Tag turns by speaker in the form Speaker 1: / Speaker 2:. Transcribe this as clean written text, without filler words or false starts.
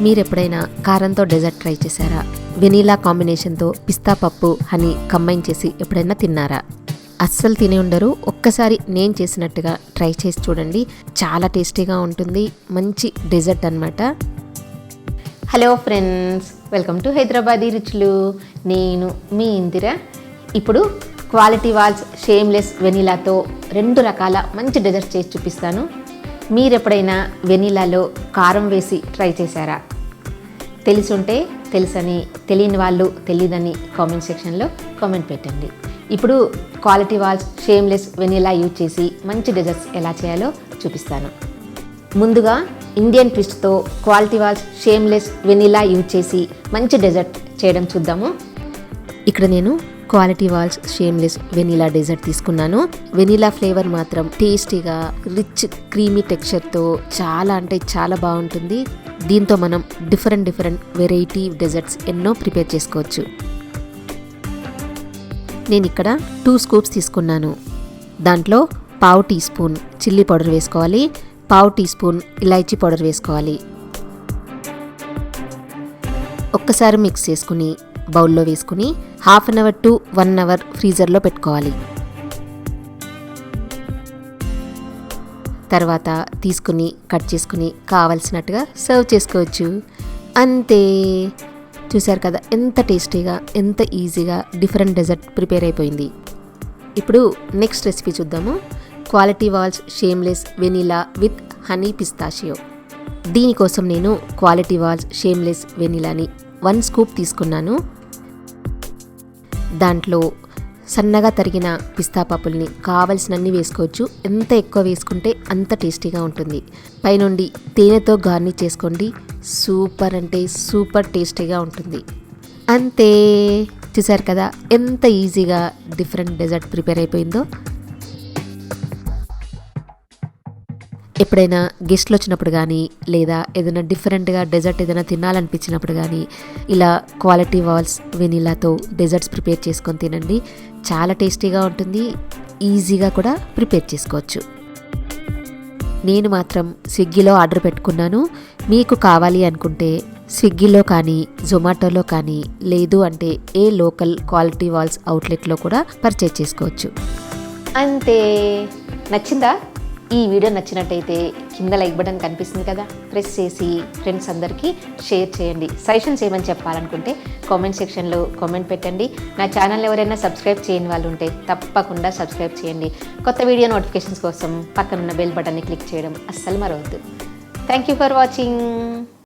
Speaker 1: మీరు ఎప్పుడైనా కారంతో డెజర్ట్ ట్రై చేశారా? వెనీలా కాంబినేషన్తో పిస్తా పప్పు హనీ కంబైన్ చేసి ఎప్పుడైనా తిన్నారా? అస్సలు తిని ఉండరు. ఒక్కసారి నేను చేసినట్టుగా ట్రై చేసి చూడండి, చాలా టేస్టీగా ఉంటుంది. మంచి డెజర్ట్ అన్నమాట. Hello friends, welcome to Hyderabadi రుచులు. నేను మీ ఇందిర. ఇప్పుడు క్వాలిటీ వాల్స్ షేమ్లెస్ వెనీలాతో 2 రకాల మంచి డెజర్ట్ చేసి చూపిస్తాను. మీరు ఎప్పుడైనా వెనీలాలో కారం వేసి ట్రై చేశారా? తెలిసుంటే తెలుసని, తెలియని వాళ్ళు తెలియదని కామెంట్ సెక్షన్లో కామెంట్ పెట్టండి. ఇప్పుడు Kwality Wall's shameless vanilla use చేసి మంచి డెజర్ట్స్ ఎలా చేయాలో చూపిస్తాను. ముందుగా ఇండియన్ ట్విస్ట్తో Kwality Wall's shameless vanilla use చేసి మంచి డెజర్ట్ చేయడం చూద్దాము. ఇక్కడ నేను Kwality Wall's shameless vanilla dessert తీసుకున్నాను. వెనీలా ఫ్లేవర్ మాత్రం టేస్టీగా రిచ్ క్రీమీ టెక్స్చర్తో చాలా అంటే చాలా బాగుంటుంది. దీంతో మనం డిఫరెంట్ వెరైటీ డెజర్ట్స్ ఎన్నో ప్రిపేర్ చేసుకోవచ్చు. నేను ఇక్కడ 2 స్కూప్స్ తీసుకున్నాను. దాంట్లో 1/2 టీ స్పూన్ చిల్లీ పౌడర్ వేసుకోవాలి, 1/2 టీ స్పూన్ ఇలాచీ పౌడర్ వేసుకోవాలి. ఒక్కసారి మిక్స్ చేసుకుని బౌల్లో వేసుకుని 1/2 అవర్ టు 1 అవర్ ఫ్రీజర్లో పెట్టుకోవాలి. తర్వాత తీసుకుని కట్ చేసుకుని కావలసినట్టుగా సర్వ్ చేసుకోవచ్చు. అంతే. చూసారు కదా ఎంత టేస్టీగా, ఎంత ఈజీగా డిఫరెంట్ డెజర్ట్ ప్రిపేర్ అయిపోయింది. ఇప్పుడు నెక్స్ట్ రెసిపీ చూద్దాము. Kwality Wall's shameless vanilla with honey pistachio. దీనికోసం నేను క్వాలిటీ వాల్స్ షేమ్లెస్ వెనీలాని 1 స్కూప్ తీసుకున్నాను. దాంట్లో సన్నగా తరిగిన పిస్తా పప్పుల్ని కావలసినన్ని వేసుకోవచ్చు. ఎంత ఎక్కువ వేసుకుంటే అంత టేస్టీగా ఉంటుంది. పైనుండి తేనెతో గార్నిష్ చేసుకోండి. సూపర్ అంటే సూపర్ టేస్టీగా ఉంటుంది. అంతే. చూసారు కదా ఎంత ఈజీగా డిఫరెంట్ డెజర్ట్ ప్రిపేర్ అయిపోయిందో. ఎప్పుడైనా గెస్ట్లు వచ్చినప్పుడు కానీ, లేదా ఏదైనా డిఫరెంట్గా డెజర్ట్ ఏదైనా తినాలనిపించినప్పుడు కానీ ఇలా క్వాలిటీ వాల్స్ వెనీలాతో డెజర్ట్స్ ప్రిపేర్ చేసుకొని తినండి. చాలా టేస్టీగా ఉంటుంది. ఈజీగా కూడా ప్రిపేర్ చేసుకోవచ్చు. నేను మాత్రం స్విగ్గీలో ఆర్డర్ పెట్టుకున్నాను. మీకు కావాలి అనుకుంటే స్విగ్గీలో కానీ, జొమాటోలో కానీ, లేదు అంటే ఏ లోకల్ క్వాలిటీ వాల్స్ అవుట్లెట్లో కూడా పర్చేజ్ చేసుకోవచ్చు. అంతే. నచ్చిందా? ఈ వీడియో నచ్చినట్టయితే కింద లైక్ బటన్ కనిపిస్తుంది కదా, ప్రెస్ చేసి ఫ్రెండ్స్ అందరికీ షేర్ చేయండి. సజెషన్స్ ఏమని చెప్పాలనుకుంటే కామెంట్ సెక్షన్లో కామెంట్ పెట్టండి. నా ఛానల్ ఎవరైనా సబ్స్క్రైబ్ చేయని వాళ్ళు ఉంటే తప్పకుండా సబ్స్క్రైబ్ చేయండి. కొత్త వీడియో నోటిఫికేషన్స్ కోసం పక్కనున్న బెల్ బటన్ని క్లిక్ చేయడం అస్సలు మరవద్దు. Thank you for watching.